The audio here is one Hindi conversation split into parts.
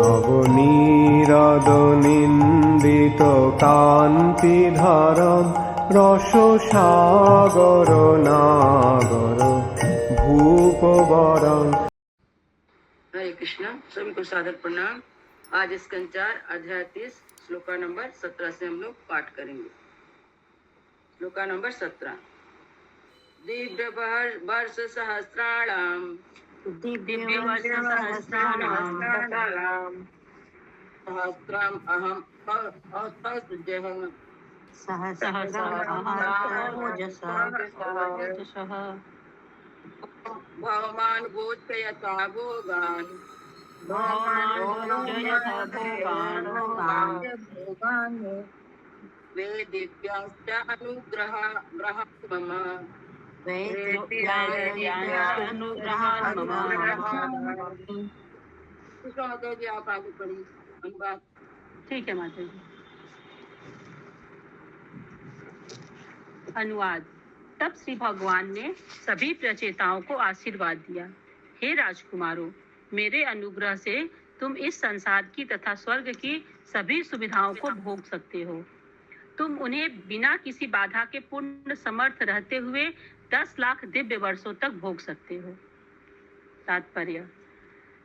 নবনীরদনিন্দিত কান্তিধারম রসসাগর নাগর भूपवरं। हरे कृष्णा। सभी को सादर प्रणाम। आज स्कंद 4 अध्याय 30 श्लोका नंबर 17 से हम लोग पाठ करेंगे। श्लोका नंबर 17। दिव्य वर्ष सहस्राणाम सहस्राम अहम भगवान बोधयता भोगान् वेदिभ्यश्च अनुग्रहात् मम आप आगे पढ़िए। अनुवाद। ठीक है माता जी। अनुवाद। तब श्री भगवान ने सभी प्रचेताओं को आशीर्वाद दिया। हे राजकुमारों, मेरे अनुग्रह से तुम इस संसार की तथा स्वर्ग की सभी सुविधाओं को भोग सकते हो। तुम उन्हें बिना किसी बाधा के पूर्ण समर्थ रहते हुए 10 लाख दिव्य वर्षों तक भोग सकते हो। तात्पर्य।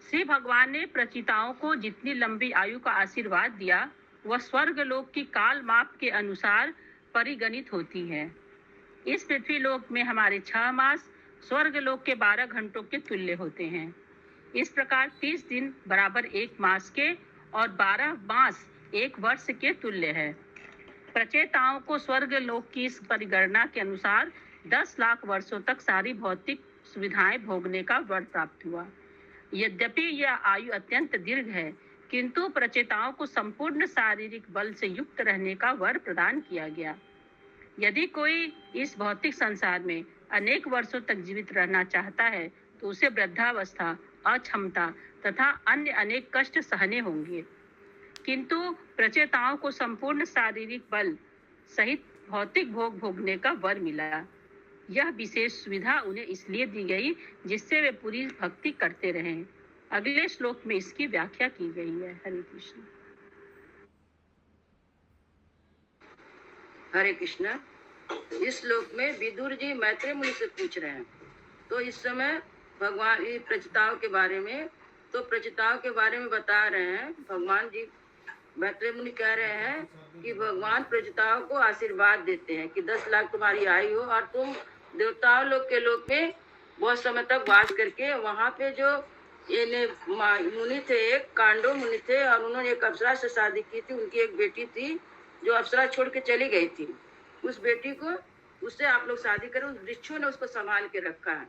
श्री भगवान ने प्रचेताओं को जितनी लंबी आयु का आशीर्वाद दिया वह स्वर्ग लोक की काल माप के अनुसार परिगणित होती है। इस पृथ्वी लोक में हमारे 6 मास स्वर्ग लोक के 12 घंटों के तुल्य होते हैं। इस प्रकार 30 दिन बराबर 1 मास के और 12 मास 1 वर्ष के तुल्य है। प्रचेताओं को स्वर्ग लोक की इस परिगणना के अनुसार 10 लाख वर्षों तक सारी भौतिक सुविधाएं भोगने का वर प्राप्त हुआ। यद्यपि यह आयु अत्यंत दीर्घ है, किंतु प्रचेताओं को संपूर्ण शारीरिक बल से युक्त रहने का वर प्रदान किया गया। यदि कोई इस भौतिक संसार में अनेक वर्षों तक जीवित रहना चाहता है तो उसे वृद्धावस्था, अक्षमता तथा अन्य अनेक कष्ट सहने होंगे, किंतु प्रचेताओं को संपूर्ण शारीरिक बल सहित भौतिक भोग भोगने का वर मिला। यह विशेष सुविधा उन्हें इसलिए दी गई जिससे वे पूरी भक्ति करते रहें। अगले श्लोक में इसकी व्याख्या की गई है। हरे कृष्ण। हरे कृष्णा। इस श्लोक में विदुर जी मैत्रेय मुनि से पूछ रहे हैं। तो इस समय भगवान ये प्रचेताओं के बारे में बता रहे हैं। भगवान जी मैत्रेय मुनि कह रहे हैं कि भगवान प्रचेताओं को आशीर्वाद देते हैं कि 10 लाख तुम्हारी आयु हो और तुम देवताओं लोग के लोक में बहुत समय तक वास करके वहाँ पे जो ये मुनि थे, एक कांडो मुनि थे और उन्होंने एक अप्सरा से शादी की थी। उनकी एक बेटी थी जो अप्सरा छोड़ के चली गई थी। उस बेटी को उससे आप लोग शादी करें। उस वृक्षों ने उसको संभाल के रखा है,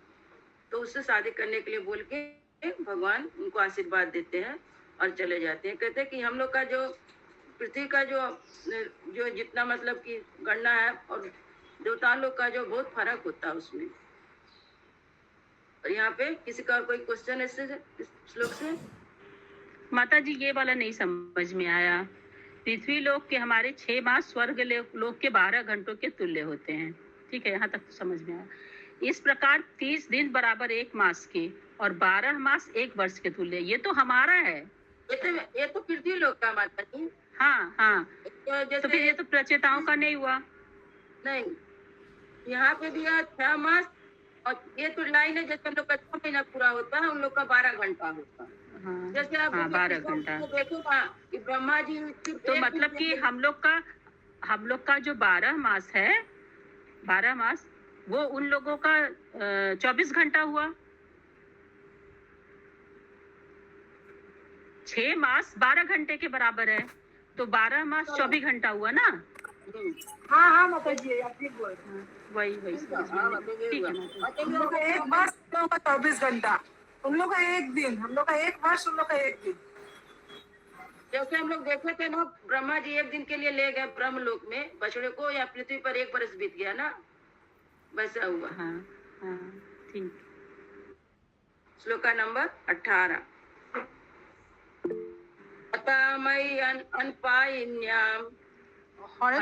तो उससे शादी करने के लिए बोल के भगवान उनको आशीर्वाद देते हैं और चले जाते हैं। कहते हैं कि हम लोग का जो पृथ्वी का जो जितना मतलब कि गणना है और देवता लोग का जो बहुत फर्क होता है उसमें। और यहाँ पे किसी का कोई क्वेश्चन है इस श्लोक से? माता जी ये वाला नहीं समझ में आया। पृथ्वी लोक के हमारे 6 मास स्वर्ग लोक के 12 घंटों के तुल्य होते हैं। ठीक है, यहाँ तक तो समझ में आया। इस प्रकार 30 दिन बराबर 1 मास के और 12 मास 1 वर्ष के तुल्य। ये तो हमारा है। ये तो पृथ्वी लोक का माता जी। हाँ हाँ। तो फिर ये तो प्रचेताओं का नहीं हुआ। नहीं, यहाँ पे भी 6 मास और ये तो लाइन है। जैसे हम लोग का 6 महीना पूरा होता है, उन लोग का 12 घंटा होता है। हाँ, जैसे आप 12 घंटा देखो कि ब्रह्मा जी तो मतलब कि हम लोग का जो 12 मास है, 12 मास वो उन लोगों का 24 घंटा हुआ। 6 मास 12 घंटे के बराबर है, तो 12 मास 24 घंटा हुआ ना। हाँ हाँ माता जी, आप ठीक बोल रहे हैं। वही ठीक है। हम लोग का 1 वर्ष, हम लोग का 24 घंटा, उन लोग का 1 दिन, हम लोग का 1 वर्ष, उन लोग का 1 दिन। जैसे हम लोग देखे थे ना, ब्रह्मा जी 1 दिन के लिए ले गए ब्रह्म लोक में बछड़े को, या पृथ्वी पर 1 वर्ष बीत गया ना, वैसा हुआ। हाँ हाँ ठीक। श्लोका नंबर 18। अतामयी अनपायिन्याम हरे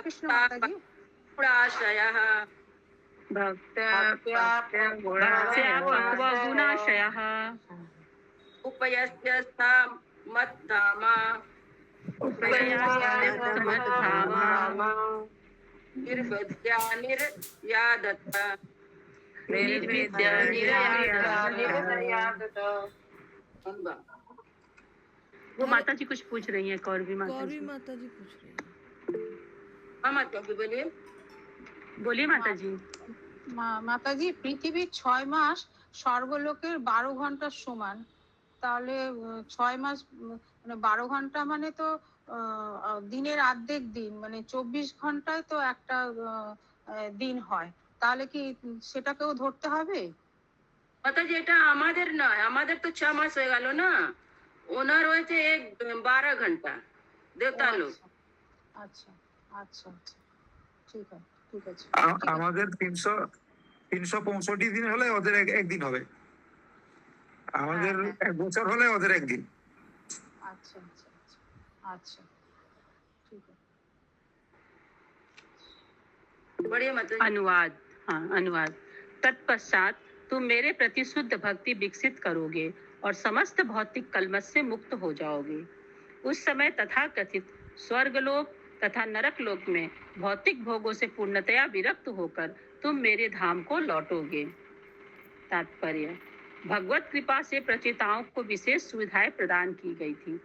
कृष्ण माता जी। गुणाशयः भक्त्या गुणाशयः विषयः उपयस्य स्था मद्धामा उपयास्तमद्धामा निर्विद्या निर्यादत। निर्विद्या निर्यादत। वो माता जी कुछ पूछ रही हैं, कौरवी माता गौरवी जी। माता जी पूछ रही है। हाँ माता जी बोलिए। बोलिए माता जी। মাতাজি পৃথিবী 6 মাস স্বর্গলোকের 12 ঘন্টার সমান, তাহলে 6 মাস মানে 12 ঘন্টা মানে তো দিনের অর্ধেক দিন, মানে 24 ঘন্টায় তো একটা দিন হয়, তাহলে কি সেটাকেও ধরতে হবে? মাতা জি এটা আমাদের নয়, আমাদের তো 6 মাস হয়ে গেল না, ওনার হয়েছে 12 ঘন্টা দেবতা লোক। আচ্ছা আচ্ছা আচ্ছা, ঠিক আছে ঠিক আছে। আমাদের 365 দিন হলে ওদের একদিন হবে, আমাদের এক বছর হলে ওদের একদিন। আচ্ছা আচ্ছা আচ্ছা আচ্ছা, ঠিক আছে। बढ़िया माता जी। अनुवाद। हाँ, अनुवाद। तत्पश्चात तुम मेरे प्रति शुद्ध भक्ति विकसित करोगे और समस्त भौतिक कलमश से मुक्त हो जाओगे। उस समय तथाकथित स्वर्गलोक तथा नरक लोक में भौतिक भोगों से पूर्णतया विरक्त होकर तुम मेरे धाम को लौटोगे। तात्पर्य: भगवत कृपा से प्रचेताओं को विशेष सुविधाएं प्रदान की गई थी।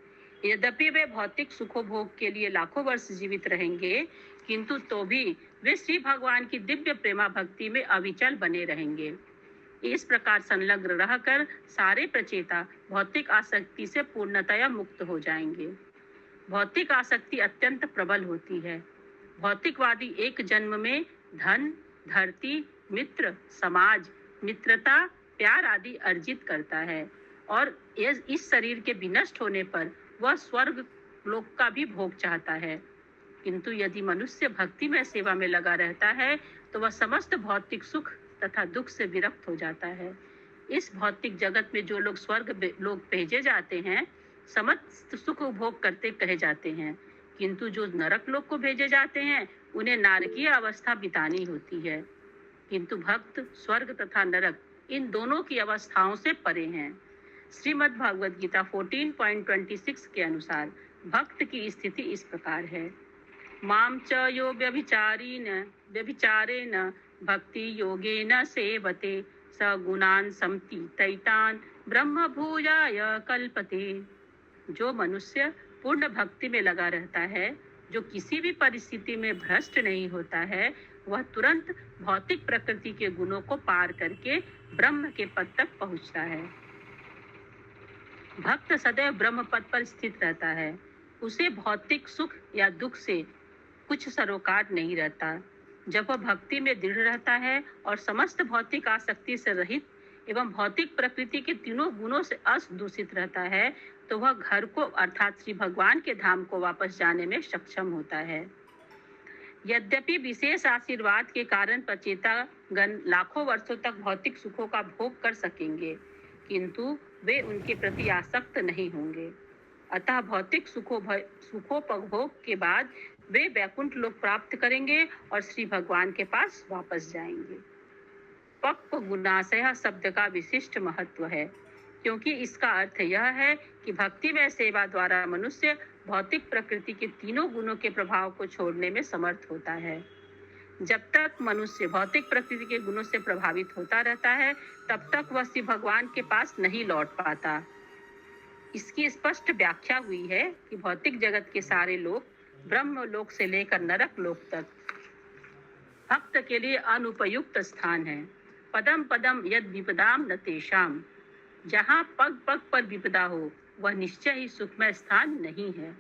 यद्यपि वे भौतिक सुखोभोग के लिए लाखों वर्ष जीवित रहेंगे, किंतु तो भी वे श्री भगवान की दिव्य प्रेमा भक्ति में अविचल बने रहेंगे। इस प्रकार संलग्न रहकर सारे प्रचेता भौतिक आसक्ति से पूर्णतया मुक्त हो जाएंगे। भौतिक आसक्ति अत्यंत प्रबल होती है। भौतिकवादी एक जन्म में धन, धरती, मित्र, समाज, मित्रता, प्यार आदि अर्जित करता है और इस शरीर के विनष्ट होने पर वह स्वर्ग लोक का भी भोग चाहता है। किंतु यदि मनुष्य भक्ति में सेवा में लगा रहता है तो वह समस्त भौतिक सुख तथा दुख से विरक्त हो जाता है। इस भौतिक जगत में जो लोग स्वर्ग लोग भेजे जाते हैं समस्त सुख उपभोग करते कहे जाते हैं, किंतु जो नरक लोक को भेजे जाते हैं उन्हें नारकीय अवस्था बितानी होती है। किंतु भक्त स्वर्ग तथा नरक इन दोनों की अवस्थाओं से परे हैं। श्रीमद् भागवत गीता 14.26 के अनुसार भक्त की स्थिति इस प्रकार है: माम च यो व्यभिचारेण भक्ति योगेन सेवते स गुणान समतीतैतान ब्रह्म भूयाय कल्पते। जो मनुष्य पूर्ण भक्ति में लगा रहता है, जो किसी भी परिस्थिति में भ्रष्ट नहीं होता है, वह तुरंत भौतिक प्रकृति के गुणों को पार करके ब्रह्म के पद तक पहुंचता है। भक्त सदैव ब्रह्म पद पर स्थित रहता है। उसे भौतिक सुख या दुख से कुछ सरोकार नहीं रहता। जब वह भक्ति में दृढ़ रहता है और समस्त भौतिक आसक्ति से रहित एवं भौतिक प्रकृति के तीनों गुणों से असदूषित रहता है, तो वह घर को अर्थात श्री भगवान के धाम को वापस जाने में सक्षम होता है। यद्यपि विशेष आशीर्वाद के कारण प्रचेता गण लाखों वर्षों तक भौतिक सुखों का भोग कर सकेंगे, किंतु वे उनके प्रति आसक्त नहीं होंगे। अतः भौतिक सुखोपभोग के बाद वे वैकुंठ लोक प्राप्त करेंगे और श्री भगवान के पास वापस जाएंगे। पक्व गुणाशय शब्द का विशिष्ट महत्व है, क्योंकि इसका अर्थ यह है कि भक्ति में सेवा द्वारा मनुष्य भौतिक प्रकृति के तीनों गुणों के प्रभाव को छोड़ने में समर्थ होता है। जब तक मनुष्य भौतिक प्रकृति के गुणों से प्रभावित होता रहता है, तब तक वह श्री भगवान के पास नहीं लौट पाता। इसकी स्पष्ट व्याख्या हुई है कि भौतिक जगत के सारे लोग ब्रह्म लोक से लेकर नरक लोक तक भक्त के लिए अनुपयुक्त स्थान है। पदम पदम यद विपदाम न तेषाम, जहाँ पग पग पर विपदा हो वह निश्चय ही सुखमय स्थान नहीं है।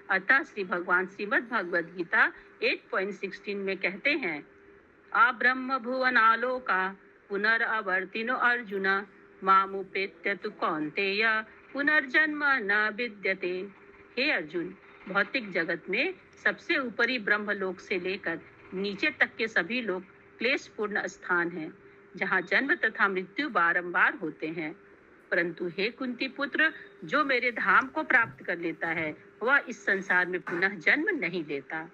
अतः श्री भगवान श्रीमद् भागवत गीता 8.16 में कहते हैं: अब्रह्म भुवनालोका पुनरवर्तिनो अर्जुन मामुपेत्य तु कौन्तेय पुनर्जन्म न विद्यते। हे अर्जुन, भौतिक जगत में सबसे ऊपरी ब्रह्मलोक से लेकर नीचे तक के सभी लोग क्लेशपूर्ण स्थान हैं, जहाँ जन्म तथा मृत्यु बारंबार होते हैं। परंतु हे कुंती पुत्र, जो मेरे धाम को प्राप्त कर लेता है वह इस संसार में पुनः जन्म नहीं लेता।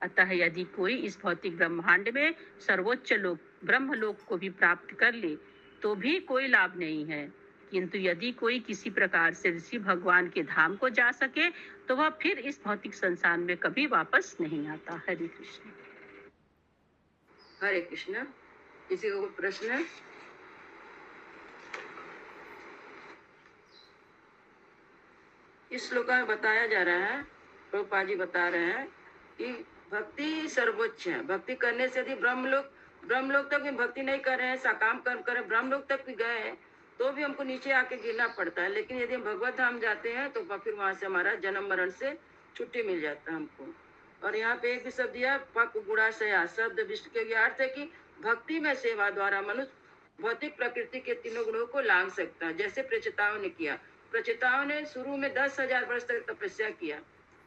अतः यदि कोई इस भौतिक ब्रह्मांड में सर्वोच्च लोक ब्रह्मलोक को भी प्राप्त कर ले, तो भी कोई लाभ नहीं है। किंतु यदि कोई किसी प्रकार से ऋषि भगवान के धाम को जा सके तो वह फिर इस भौतिक संसार में कभी वापस नहीं आता। हरे कृष्ण। हरे कृष्ण। किसी को कोई प्रश्न है? इस श्लोक में बताया जा रहा है, प्रभुपाद जी बता रहे हैं कि भक्ति सर्वोच्च है। भक्ति करने से यदि ब्रह्मलोक तक भी भक्ति नहीं कर रहे हैं, सकाम कर्म कर रहे हैं, ब्रह्मलोक तक भी गए हैं तो भी हमको नीचे आके गिरना पड़ता है। लेकिन यदि हम भगवत धाम जाते हैं तो फिर वहां से हमारा जन्म मरण से छुट्टी मिल जाता है हमको। और यहाँ पे एक भी शब्द दिया, पक गुड़ा सया शब्द विष्णु के अर्थ है कि भक्ति में सेवा द्वारा मनुष्य भौतिक प्रकृति के तीनों गुणों को लांघ सकता है। जैसे प्रचेताओं ने किया। प्रचेताओं ने शुरू में 10,000 वर्ष तक तपस्या किया,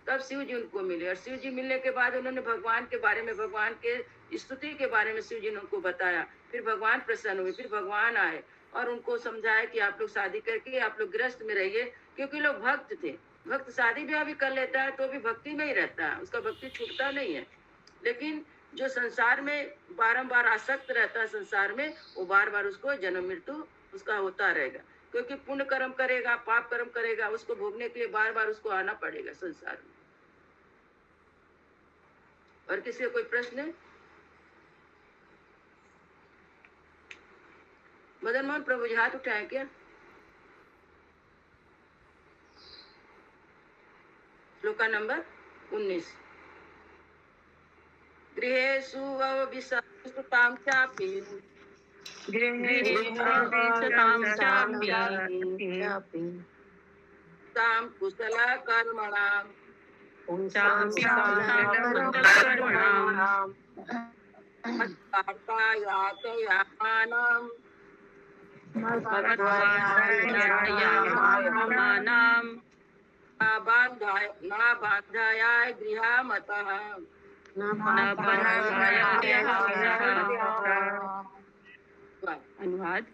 तब शिव जी उनको मिले। और शिव जी मिलने के बाद उन्होंने भगवान के बारे में, भगवान के स्तुति के बारे में शिव जी ने उनको बताया। फिर भगवान प्रसन्न हुए, फिर भगवान आए और उनको समझाया कि आप लोग शादी करके आप लोग गृहस्थ में रहिए, क्योंकि लोग भक्त थे। भक्त शादी ब्याह भी कर लेता है तो भी भक्ति में ही रहता है, उसका भक्ति छूटता नहीं है। लेकिन जो संसार में बारंबार आसक्त रहता है संसार में, वो बार बार उसको जन्म मृत्यु उसका होता रहेगा, क्योंकि पुण्य कर्म करेगा, पाप कर्म करेगा, उसको भोगने के लिए बार बार उसको आना पड़ेगा संसार में। और किसी का कोई प्रश्न है? मदन मोहन प्रभु जी हाथ उठाए क्या? श्लोक नंबर 19। गृहेषु अविसंस्कृतां चापि तां कुशला कर्मणां बांधायाय गृहामतः। अनुवाद।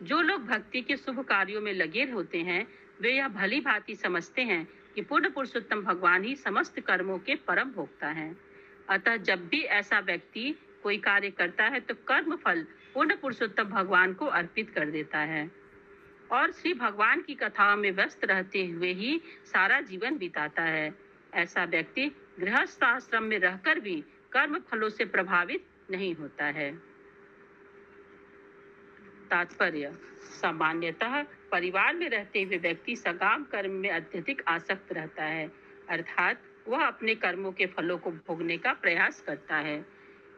जो लोग भक्ति के शुभ कार्यों में लगे होते हैं वे यह भली भांति समझते हैं कि पूर्ण पुरुषोत्तम भगवान ही समस्त कर्मों के परम भोक्ता हैं। अतः जब भी ऐसा व्यक्ति कोई कार्य करता है तो कर्म फल पूर्ण पुरुषोत्तम भगवान को अर्पित कर देता है और श्री भगवान की कथाओं में व्यस्त रहते हुए ही सारा जीवन बिताता है। ऐसा व्यक्ति गृहस्थ आश्रम में रहकर भी कर्म फलों से प्रभावित नहीं होता है। तात्पर्य। सामान्यतः परिवार में रहते हुए व्यक्ति सकाम कर्म में अत्यधिक आसक्त रहता है, अर्थात वह अपने कर्मों के फलों को भोगने का प्रयास करता है।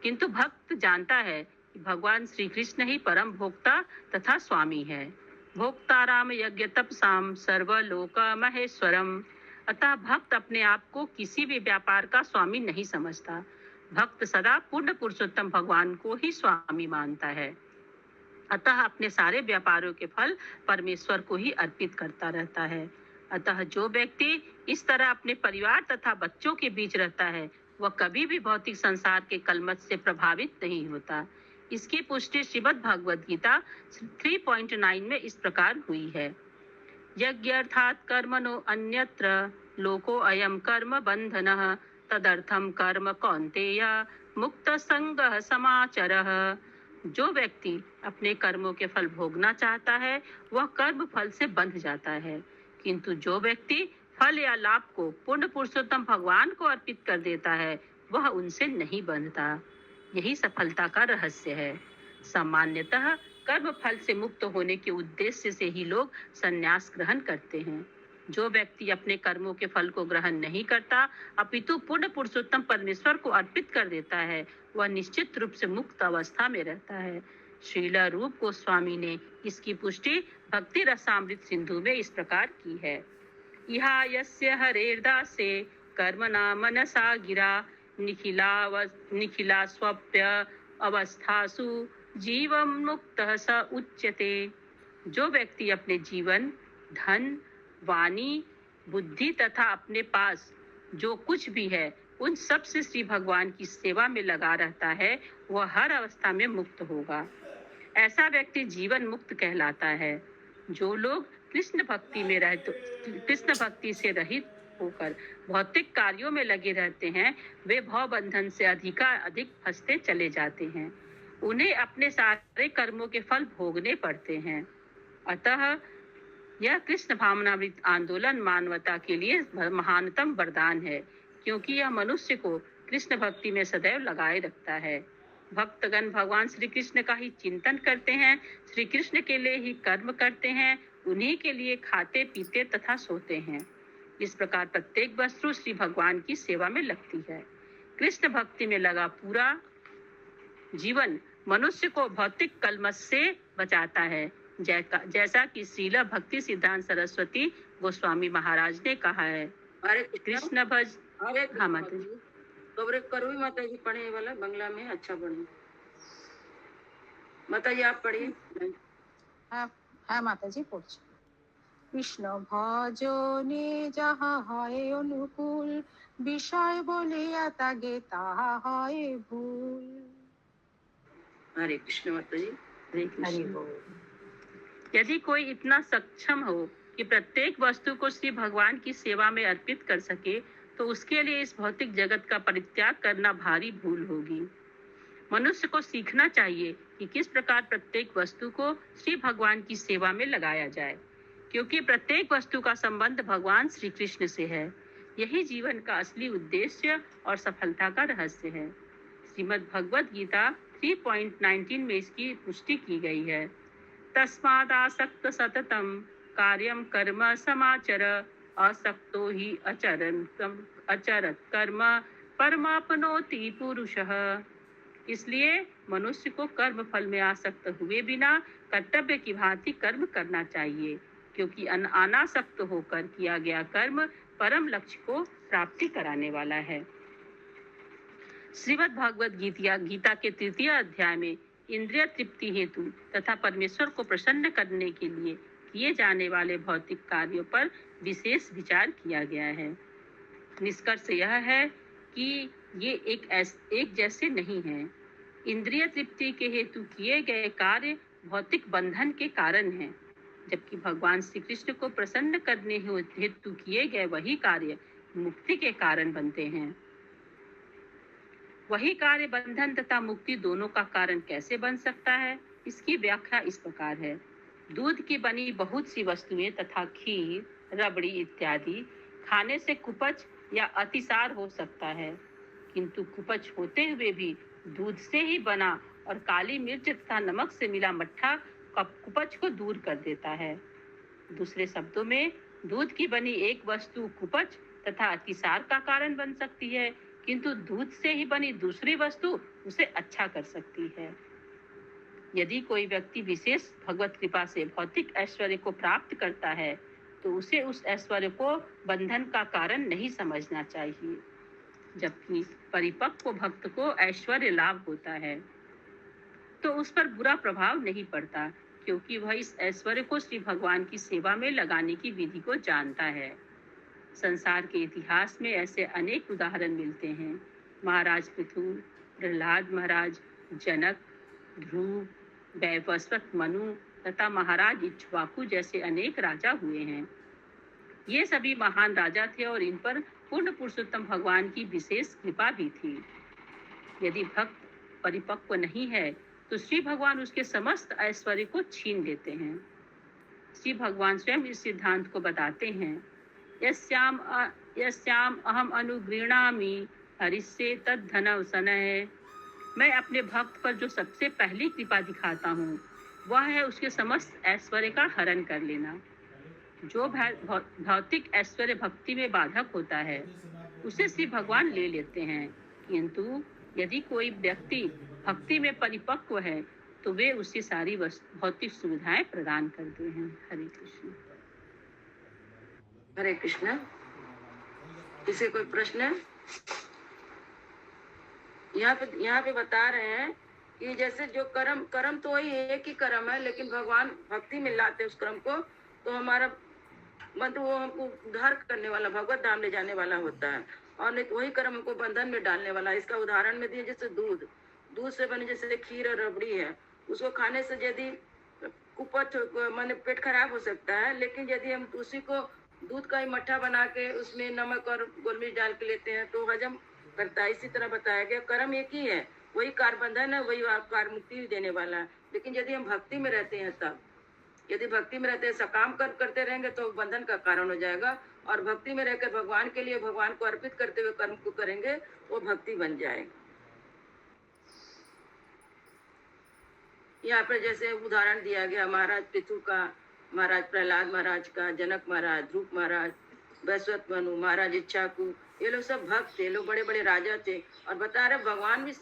किंतु भक्त जानता है कि भगवान श्री कृष्ण ही परम भोक्ता तथा स्वामी है। भोक्ताराम यज्ञ तपसाम सर्वलोक महेश्वरम। अतः भक्त अपने आप को किसी भी व्यापार का स्वामी नहीं समझता। भक्त सदा पूर्ण पुरुषोत्तम भगवान को ही स्वामी मानता है। अतः अपने सारे व्यापारों के फल परमेश्वर को ही अर्पित करता रहता है। अतः जो व्यक्ति इस तरह अपने परिवार तथा बच्चों के बीच रहता है वह कभी भी भौतिक संसार के कलमश से प्रभावित नहीं होता। इसकी पुष्टि श्रीमद् भगवद गीता 3.9 में इस प्रकार हुई है। यज्ञ अर्थात कर्मणो अन्यत्र लोको अयम कर्म बंधनः तदर्थम कर्म कौन्तेय मुक्त संगः समाचरः। जो व्यक्ति अपने कर्मों के फल भोगना चाहता है वह कर्म फल से बंध जाता है, किंतु जो व्यक्ति फल या लाभ को पूर्ण पुरुषोत्तम भगवान को अर्पित कर देता है वह उनसे नहीं बंधता। यही सफलता का रहस्य है। सामान्यतः कर्म फल से मुक्त होने के उद्देश्य से ही लोग संन्यास ग्रहण करते हैं। जो व्यक्ति अपने कर्मों के फल को ग्रहण नहीं करता अपितु पूर्ण पुरुषोत्तम परमेश्वर को अर्पित कर देता है वह निश्चित रूप से मुक्त अवस्था में रहता है। श्रील रूप गोस्वामी ने इसकी पुष्टि भक्ति रसामृत सिंधु में इस प्रकार की है। इहा यस्य हरेर्दासे कर्मणा मनसा गिरा निखिला स्वप्य अवस्थासु जीवं मुक्तः स उच्यते। जो व्यक्ति अपने जीवन, धन, वाणी, बुद्धि तथा अपने पास जो कुछ भी है उन सब से श्री भगवान की सेवा में लगा रहता है वह हर अवस्था में मुक्त होगा। ऐसा व्यक्ति जीवन मुक्त कहलाता है। जो लोग कृष्ण भक्ति से रहित होकर भौतिक कार्यों में लगे रहते हैं वे भव बंधन से अधिक फंसते चले जाते हैं। उन्हें अपने सारे कर्मों के फल भोगने पड़ते हैं। अतः यह कृष्ण भावनामृत आंदोलन मानवता के लिए महानतम वरदान है, क्योंकि यह मनुष्य को कृष्ण भक्ति में सदैव लगाए रखता है। भक्तगण भगवान श्री कृष्ण का ही चिंतन करते हैं, श्री कृष्ण के लिए ही कर्म करते हैं, उन्हीं के लिए खाते पीते तथा सोते हैं। इस प्रकार प्रत्येक वस्तु श्री भगवान की सेवा में लगती है। कृष्ण भक्ति में लगा पूरा जीवन मनुष्य को भौतिक कलमश से बचाता है, जैसा कि श्रील भक्ति सिद्धांत सरस्वती गोस्वामी महाराज ने कहा है। हरे कृष्ण भज। हरे हाँ माता जी। खबरें करो माता जी पढ़े वाला बंगला में अच्छा पढ़े। माता जी आप पढ़िए। হ্যাঁ মাতাজি পড়ছি। কৃষ্ণ ভজনে যাহা হয় অনুকূল, বিষয় বলিয়া তাগে তাহা হয় ভুল। हरे कृष्ण माता जी। हरे कृष्ण। यदि कोई इतना सक्षम हो कि प्रत्येक वस्तु को श्री भगवान की सेवा में अर्पित कर सके, तो उसके लिए इस भौतिक जगत का परित्याग करना भारी भूल होगी। मनुष्य को सीखना चाहिए कि किस प्रकार प्रत्येक वस्तु को श्री भगवान की सेवा में लगाया जाए, क्योंकि प्रत्येक वस्तु का संबंध भगवान श्री कृष्ण से है। यही जीवन का असली उद्देश्य और सफलता का रहस्य है। श्रीमद् भगवद गीता 3.19 में इसकी पुष्टि की गई है। तस्मादासक्त सततम कार्यम कर्म समाचर, असक्तो ही अचरत कर्म परमापनोति पुरुषः। इसलिए मनुष्य को कर्म फल में आसक्त हुए बिना कर्तव्य की भांति कर्म करना चाहिए, क्योंकि अनासक्त होकर किया गया कर्म परम लक्ष्य को प्राप्ति कराने वाला है। श्रीमद् भागवत गीता के 3 अध्याय में इंद्रिय तृप्ति हेतु तथा परमेश्वर को प्रसन्न करने के लिए किए जाने वाले भौतिक कार्यों पर विशेष विचार किया गया है। निष्कर्ष यह है कि ये एक जैसे नहीं हैं। इंद्रिय तृप्ति के हेतु किए गए कार्य भौतिक बंधन के कारण हैं, जबकि भगवान श्री कृष्ण को प्रसन्न करने हेतु किए गए वही कार्य मुक्ति के कारण बनते हैं। वही कार्य बंधन तथा मुक्ति दोनों का कारण कैसे बन सकता है, इसकी व्याख्या इस प्रकार है। दूध की बनी बहुत सी वस्तुएं तथा खीर, रबड़ी इत्यादि खाने से कुपच या अतिसार हो सकता है, किंतु कुपच होते हुए भी दूध से ही बना और काली मिर्च तथा नमक से मिला मट्ठा कुपच को दूर कर देता है। दूसरे शब्दों में, दूध की बनी एक वस्तु कुपच तथा अतिसार का कारण बन सकती है, किंतु दूध से ही बनी दूसरी वस्तु उसे अच्छा कर सकती है। यदि कोई व्यक्ति विशेष भगवत कृपा से भौतिक ऐश्वर्य को प्राप्त करता है, तो उसे उस ऐश्वर्य को बंधन का कारण नहीं समझना चाहिए, जबकि परिपक्व भक्त को ऐश्वर्य लाभ होता है तो उस पर बुरा प्रभाव नहीं पड़ता, क्योंकि वह इस ऐश्वर्य को श्री भगवान की सेवा में लगाने की विधि को जानता है। संसार के इतिहास में ऐसे अनेक उदाहरण मिलते हैं। महाराज पृथु, प्रहलाद महाराज, जनक, ध्रुव, वैवस्वत मनु तथा महाराज इक्ष्वाकु जैसे अनेक राजा हुए हैं। ये सभी महान राजा थे और इन पर पूर्ण पुरुषोत्तम भगवान की विशेष कृपा भी थी। यदि भक्त परिपक्व नहीं है तो श्री भगवान उसके समस्त ऐश्वर्य को छीन लेते हैं। श्री भगवान स्वयं इस सिद्धांत को बताते हैं। यस्याम अहम अनुगृणामि हरिष्ये तद्धनव सनः। मैं अपने भक्त पर जो सबसे पहली कृपा दिखाता हूँ वह है उसके समस्त ऐश्वर्य का हरण कर लेना। जो भौतिक ऐश्वर्य भक्ति में बाधक होता है उसे श्री भगवान ले लेते हैं, किंतु यदि कोई व्यक्ति भक्ति में परिपक्व है तो वे उसे सारी भौतिक सुविधाएं प्रदान करते हैं। हरे कृष्ण। हरे कृष्ण। किसी कोई प्रश्न है? यहाँ पे बता रहे हैं कि जैसे जो कर्म तो वही एक ही कर्म है, लेकिन भगवान भक्ति में लाते उस कर्म को, तो हमारा मतलब वो हमको उद्धार करने वाला, भगवत धाम ले जाने वाला होता है, और नहीं तो वही कर्म हमको बंधन में डालने वाला। इसका उदाहरण में दिए, जैसे दूध से बने जैसे खीर और रबड़ी है, उसको खाने से यदि कुपथ माने पेट खराब हो सकता है, लेकिन यदि हम उसी को दूध का ही मट्ठा बना के उसमें नमक और गोल मिर्च डाल के लेते हैं तो हजम करता है। इसी तरह बताया गया कर्म एक ही है, वही कार बंधन है, वही कार मुक्ति देने वाला है। लेकिन यदि हम भक्ति में रहते हैं, तब यदि भक्ति में रहते हैं, सकाम कर्म करते रहेंगे तो बंधन का कारण हो जाएगा, और भक्ति में रहकर भगवान के लिए, भगवान को अर्पित करते हुए कर्म को करेंगे, वो भक्ति बन जाएगा। यहाँ पर जैसे उदाहरण दिया गया महाराज पृथु का, महाराज प्रहलाद महाराज का, जनक महाराज, ध्रुव महाराज, वैश्वत मनु महाराज, इच्छाकु, ये लोग सब भक्त थे, लोग बड़े बड़े राजा थे। और बता रहे भगवान भी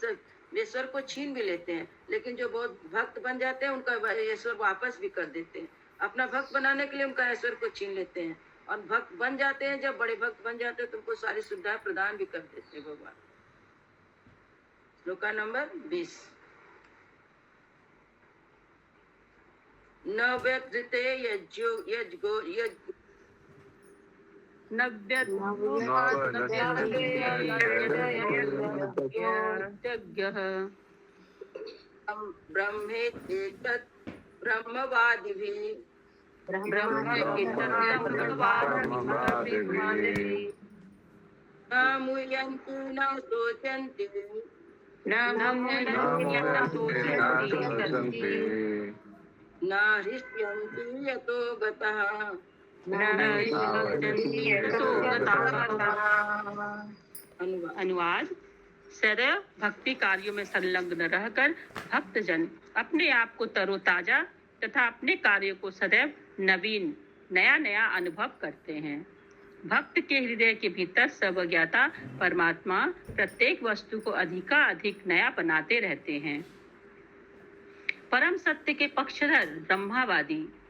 ईश्वर को छीन भी लेते हैं, लेकिन जो बहुत भक्त बन जाते हैं उनका ईश्वर वापस भी कर देते हैं। अपना भक्त बनाने के लिए उनका ईश्वर को छीन लेते हैं, और भक्त बन जाते हैं, जब बड़े भक्त बन जाते हैं तो उनको सारी सुविधाएं प्रदान भी कर देते हैं भगवान। श्लोका नंबर 20। न व्यकृते यज्ञो ब्रह्मेतत् ब्रह्मवादिभिः न मुह्यन्ति न शोचन्ति न हृष्यन्ति यतो गतः। अनुवाद। सदैव भक्ति कार्यों में संलग्न रहकर भक्तजन अपने आप को तरोताजा तथा अपने कार्यों को सदैव नवीन, नया नया अनुभव करते हैं। भक्त के हृदय के भीतर सर्वज्ञाता परमात्मा प्रत्येक वस्तु को अधिकाधिक नया बनाते रहते हैं। परम सत्य के पक्षधर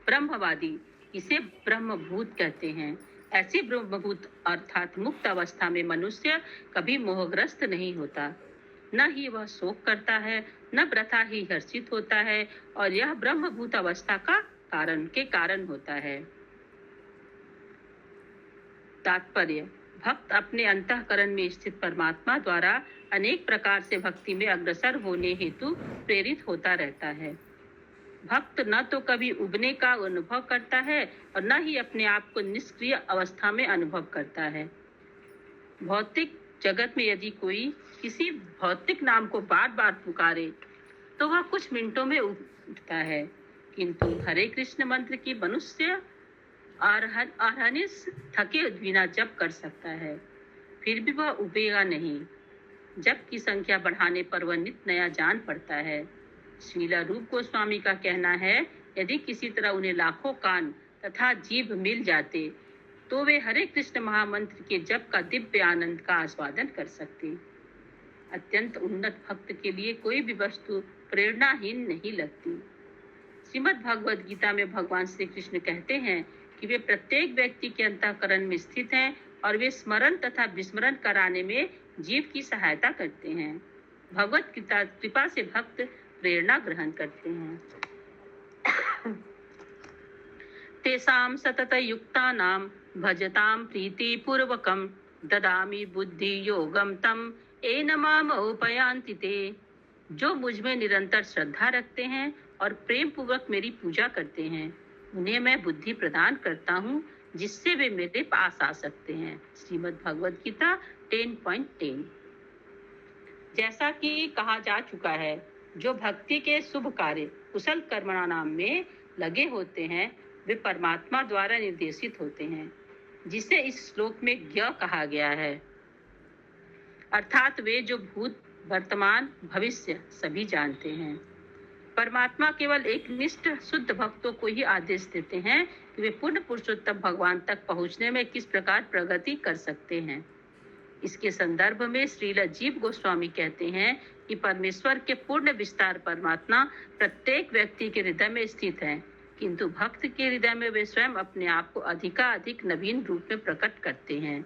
ब्रह्मवादी इसे ब्रह्मभूत कहते हैं। ऐसी ब्रह्मभूत अर्थात मुक्त अवस्था में मनुष्य कभी मोहग्रस्त नहीं होता, न ही वह शोक करता है, न वृथा ही हर्षित होता है, और यह ब्रह्मभूत अवस्था का कारण होता है। तात्पर्य: भक्त अपने अंतःकरण में स्थित परमात्मा द्वारा अनेक प्रकार से भक्ति में अग्रसर होने हेतु प्रेरित होता रहता है। भक्त न तो कभी उबने का अनुभव करता है और न ही अपने आप को निष्क्रिय अवस्था में अनुभव करता है। भौतिक जगत में यदि कोई किसी भौतिक नाम को बार बार पुकारे तो वह कुछ मिनटों में उठता है, किंतु हरे कृष्ण मंत्र की मनुष्य अरहनिश थके बिना जप कर सकता है, फिर भी वह उबेगा नहीं। जप की संख्या बढ़ाने पर वह नित नया जान पड़ता है। श्रीला रूप गोस्वामी का कहना है, यदि किसी तरह उन्हें लाखों कान तथा जीभ मिल जाते तो वे हरे कृष्ण महामंत्र के जप का दिव्य आनंद का आस्वादन कर सकते। अत्यंत उन्नत भक्त के लिए कोई भी वस्तु प्रेरणाहीन नहीं लगती। श्रीमद् भगवद गीता में भगवान श्री कृष्ण कहते हैं कि वे प्रत्येक व्यक्ति के अंतःकरण में स्थित हैं और वे स्मरण तथा विस्मरण कराने में जीव की सहायता करते हैं। भगवत कृपा से भक्त प्रेरणा ग्रहण करते हैं। तेसाम सतत युक्तानां भजताम प्रीति पूर्वकम ददामि बुद्धि योगम तम येन माम उपयान्ति ते। जो मुझ में निरंतर श्रद्धा रखते हैं और प्रेम पूर्वक मेरी पूजा करते हैं, उन्हें मैं बुद्धि प्रदान करता हूँ जिससे वे मेरे पास आ सकते हैं। श्रीमद् भगवद गीता 10.10। जैसा कि कहा जा चुका है, जो भक्ति के शुभ कार्य कुशल कर्मणा नाम में लगे होते हैं वे परमात्मा द्वारा निर्देशित होते हैं, जिसे इस श्लोक में ज्ञ कहा गया है, अर्थात वे जो भूत, वर्तमान, भविष्य सभी जानते हैं। परमात्मा केवल एक निष्ठ शुद्ध भक्तों को ही आदेश देते हैं कि वे पूर्ण पुरुषोत्तम भगवान तक पहुंचने में किस प्रकार प्रगति कर सकते हैं। इसके संदर्भ में श्रील जीव गोस्वामी कहते हैं कि परमेश्वर के पूर्ण विस्तार परमात्मा प्रत्येक व्यक्ति के हृदय में स्थित है, किंतु भक्त के हृदय में वे स्वयं अपने आप को अधिकाधिक नवीन रूप में प्रकट करते हैं।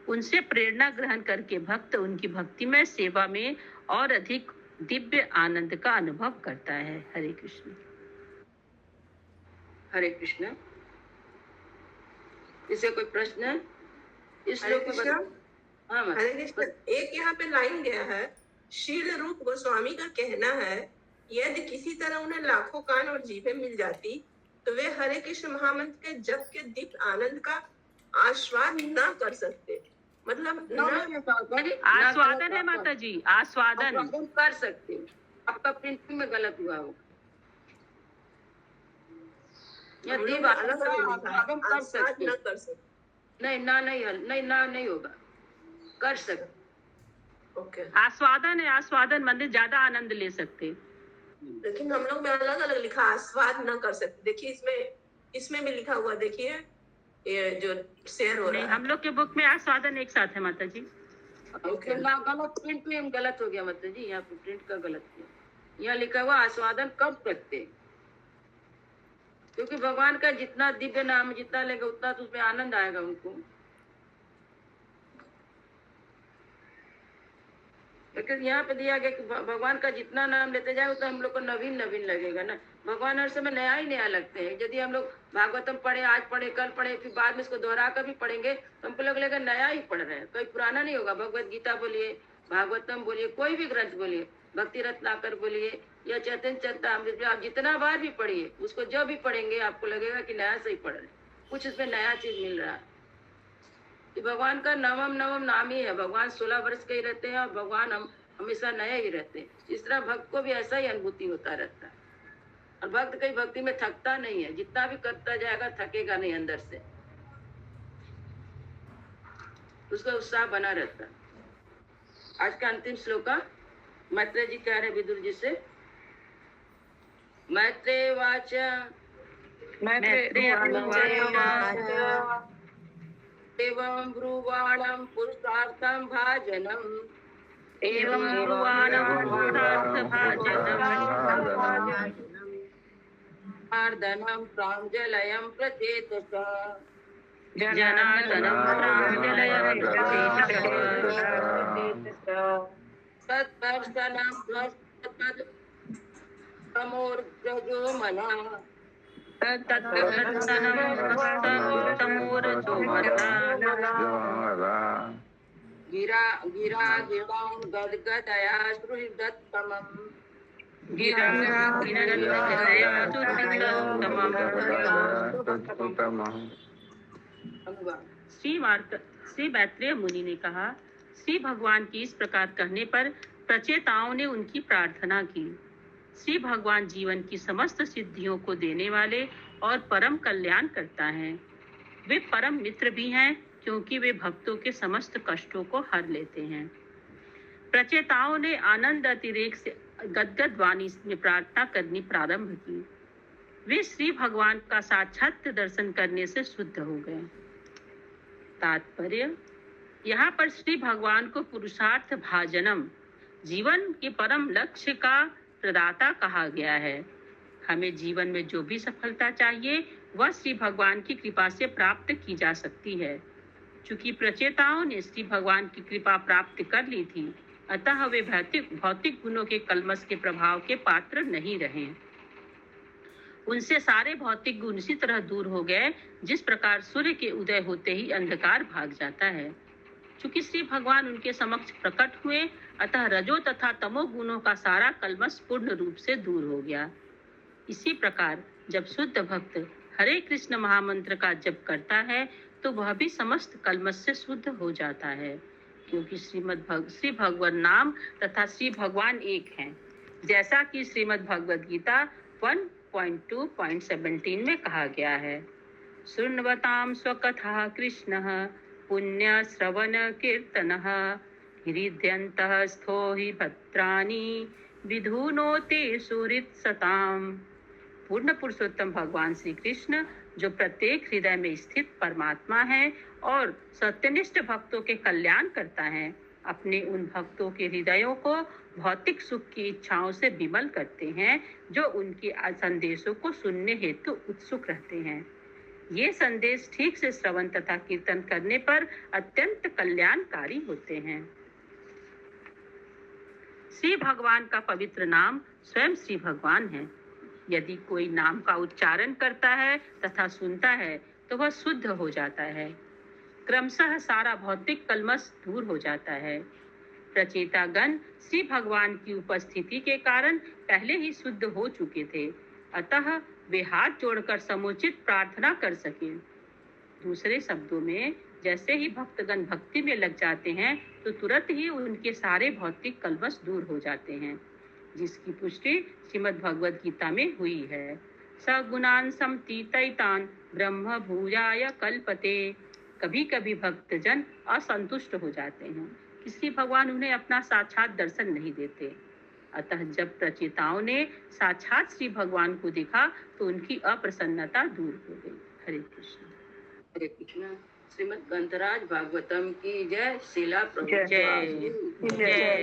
उनसे प्रेरणा ग्रहण करके भक्त उनकी भक्तिमय सेवा में और अधिक दिव्य आनंद का अनुभव करता है। हरे कृष्ण। हरे कृष्ण। इसे कोई प्रश्न है? इस हरे कृष्ण। हाँ, हरे कृष्ण। एक यहाँ पे लाइन गया है, शील रूप गोस्वामी का कहना है, यदि किसी तरह उन्हें लाखों कान और जीभें मिल जाती तो वे हरे कृष्ण महामंत्र के जप के दिव्य आनंद का आस्वाद न कर सकते। मतलब आस्वादन है माता जी, आस्वादन। आस्वादन कर सकते हो, आपका प्रिंटिंग में गलत हुआ होगा। या हम लोग देव ने अलग अलग लिखा है, आस्वादन कर आस्वाद सकते न हो। कर सकते। नहीं होगा, कर सकते। ओके, आस्वादन है, आस्वादन मतलब ज्यादा आनंद ले सकते। लेकिन हम लोग में अलग अलग लिखा, आस्वाद न कर सकते। देखिए इसमें भी लिखा हुआ, देखिए ये जो शेयर हो नहीं, रहा है। हम लोग के बुक में आस्वादन एक साथ है माता जी। Okay. गलत प्रिंट में गलत हो गया मतलब जी, यहाँ पे प्रिंट का गलत किया। यहाँ लिखा हुआ आस्वादन कर सकते, क्योंकि भगवान का जितना दिव्य नाम जितना लेगा उतना तो उसमें आनंद आएगा उनको। लेकिन यहाँ पे दिया गया कि भगवान का जितना नाम लेते जाए उतना हम लोग को नवीन नवीन लगेगा ना। भगवान हर समय नया ही नया लगते हैं। यदि हम लोग भागवतम पढ़े, आज पढ़े, कल पढ़े, फिर बाद में इसको दोहरा कर भी पढ़ेंगे तो हमको लगेगा नया ही पढ़ रहे हैं, कोई पुराना नहीं होगा। भगवत गीता बोलिए, भागवतम बोलिए, कोई भी ग्रंथ बोलिए, भक्ति रत्नाकर बोलिए या चैतन्य चरितामृत, आप जितना बार भी पढ़िए उसको जब भी पढ़ेंगे आपको लगेगा कि नया से ही पढ़ रहे हैं, कुछ इसमें नया चीज मिल रहा है। कि भगवान का नवम नाम ही है। भगवान 16 वर्ष के ही रहते हैं और भगवान हम हमेशा नए ही रहते हैं। इस तरह भक्त को भी ऐसा ही अनुभूति होता रहता है। और भक्त कई भक्ति में थकता नहीं है, जितना भी करता जाएगा थकेगा नहीं, अंदर से उसका उत्साह बना रहता है। आज का अंतिम श्लोक मैत्रेय जी कह रहे विदुर जी से। मैत्रेय वाच एवं ब्रुवाणं पुरुषार्थं भाजनम् जनार्दनं प्राञ्जलयं प्रचेतस। तद्दर्शनं तमोर्जो मनः गिरा गिरां गदगदया श्रुहिदत्तमम्। श्री मैत्रेय मुनि ने कहा, श्री भगवान की इस प्रकार कहने पर प्रचेताओं ने उनकी प्रार्थना की। श्री भगवान जीवन की समस्त सिद्धियों को देने वाले और परम कल्याण करता है। वे परम मित्र भी हैं, क्योंकि वे भक्तों के समस्त कष्टों को हर लेते हैं। प्रचेताओं ने आनंद अतिरेक से गदगद वाणी में प्रार्थना करनी प्रारंभ की। वे श्री भगवान का साक्षात दर्शन करने से शुद्ध हो गए। तात्पर्य, यहाँ पर श्री भगवान को पुरुषार्थ भाजनम, जीवन के परम लक्ष्य का प्रदाता कहा गया है। हमें जीवन में जो भी सफलता चाहिए वह श्री भगवान की कृपा से प्राप्त की जा सकती है। चूंकि प्रचेताओं ने श्री भगवान की कृपा प्राप्त कर ली थी, अतः वे भौतिक गुणों के कलमश के प्रभाव के पात्र नहीं रहे। उनसे सारे भौतिक गुण इसी तरह दूर हो गए जिस प्रकार सूर्य के उदय होते ही अंधकार भाग जाता है। चूंकि श्री भगवान उनके समक्ष प्रकट हुए, अतः रजो तथा तमो गुणों का सारा कलमश पूर्ण रूप से दूर हो गया। इसी प्रकार जब शुद्ध भक्त हरे कृष्ण महामंत्र का जप करता है तो वह भी समस्त कलमश से शुद्ध हो जाता है, क्योंकि श्री भगवान नाम तथा श्री भगवान एक हैं, जैसा कि श्रीमद् भगवद गीता 1.2.17 में कहा गया है। शृण्वतां स्वकथा कृष्णः पुण्य श्रवण कीर्तनः हृदयन्तः स्थो हि भद्राणि विधुनोति सुहृत्सताम्। पूर्ण पुरुषोत्तम भगवान श्री कृष्ण जो प्रत्येक हृदय में स्थित परमात्मा है और सत्यनिष्ठ भक्तों के कल्याण करता है, अपने उन भक्तों के हृदयों को भौतिक सुख की इच्छाओं से विमल करते हैं जो उनके संदेशों को सुनने हेतु उत्सुक रहते हैं। ये संदेश ठीक से श्रवण तथा कीर्तन करने पर अत्यंत कल्याणकारी होते हैं। श्री भगवान का पवित्र नाम स्वयं श्री भगवान है। यदि कोई नाम का उच्चारण करता है तथा सुनता है तो वह शुद्ध हो जाता है। क्रमशः सारा भौतिक कलमश दूर हो जाता है। प्रचेतागण श्री भगवान की उपस्थिति के कारण पहले ही शुद्ध हो चुके थे, अतः वे हाथ जोड़कर समुचित प्रार्थना कर सके। दूसरे शब्दों में जैसे ही भक्तगण भक्ति में लग जाते हैं तो तुरंत ही उनके सारे भौतिक कलमश दूर हो जाते हैं, जिसकी पुष्टि श्रीमद् भगवद गीता में हुई है। सगुणान समतीतैतान ब्रह्म भूयाय कल्पते। कभी कभी भक्तजन असंतुष्ट हो जाते हैं, इसलिए भगवान उन्हें अपना साक्षात दर्शन नहीं देते। अतः जब प्रचेताओं ने साक्षात श्री भगवान को देखा तो उनकी अप्रसन्नता दूर हो गई। हरे कृष्ण। हरे कृष्ण। श्रीमद् ग्रंथराज भागवतम की जय। शिला प्रभु जय जय।